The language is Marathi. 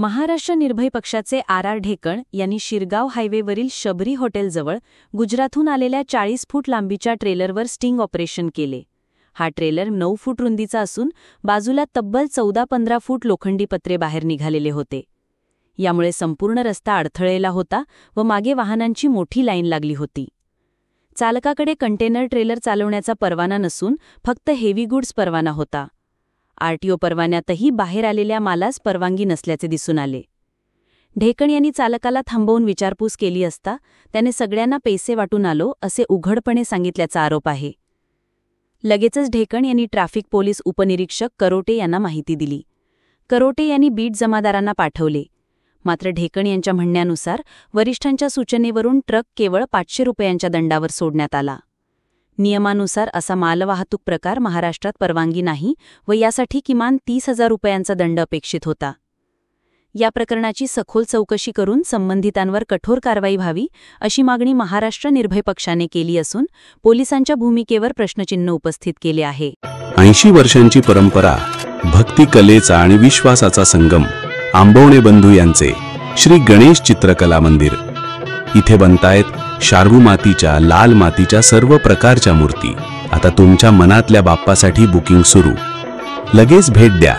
महाराष्ट्र निर्भय पक्षाचे आर ढेकण यांनी शिरगाव हायवेवरील शबरी हॉटेलजवळ गुजरातहून आलेल्या 40 फूट लांबीच्या ट्रेलरवर स्टिंग ऑपरेशन केले. हा ट्रेलर 9 फूट रुंदीचा असून बाजूला तब्बल 14-15 फूट लोखंडी पत्रे बाहेर निघालेले होते. यामुळे संपूर्ण रस्ता अडथळेला होता व मागे वाहनांची मोठी लाईन लागली होती. चालकाकडे कंटेनर ट्रेलर चालवण्याचा परवाना नसून फक्त हेवी गुड्स परवाना होता. आरटीओ परवान्यातही बाहेर आलेल्या मालास परवानगी नसल्याचे दिसून आले. ढेकण यांनी चालकाला थांबवून विचारपूस केली असता त्याने सगळ्यांना पैसे वाटून आलो असे उघडपणे सांगितल्याचा आरोप आहे. लगेचच ढेकण यांनी ट्रॅफिक पोलीस उपनिरीक्षक करोटे यांना माहिती दिली. करोटे यांनी बीट जमादारांना पाठवले. मात्र ढेकण यांच्या म्हणण्यानुसार वरिष्ठांच्या सूचनेवरून ट्रक केवळ 500 रुपयांच्या दंडावर सोडण्यात आला. नियमानुसार असा मालवाहतूक प्रकार महाराष्ट्रात परवानगी नाही व यासाठी किमान 30,000 रुपयांचा दंड अपेक्षित होता. या प्रकरणाची सखोल चौकशी करून संबंधितांवर कठोर कारवाई व्हावी अशी मागणी महाराष्ट्र निर्भय पक्षाने केली असून पोलिसांच्या भूमिकेवर प्रश्नचिन्ह उपस्थित केले आहे. 80 वर्षांची परंपरा, भक्ती कलेचा आणि विश्वासाचा संगम आंबवणे बंधू यांचे श्री गणेश चित्रकला मंदिर. इथे बनतायत शार्दूल मातीच्या, लाल मातीच्या सर्व प्रकारच्या मूर्ती. आता तुमच्या मनातल्या बाप्पासाठी बुकिंग सुरू. लगेच भेट द्या.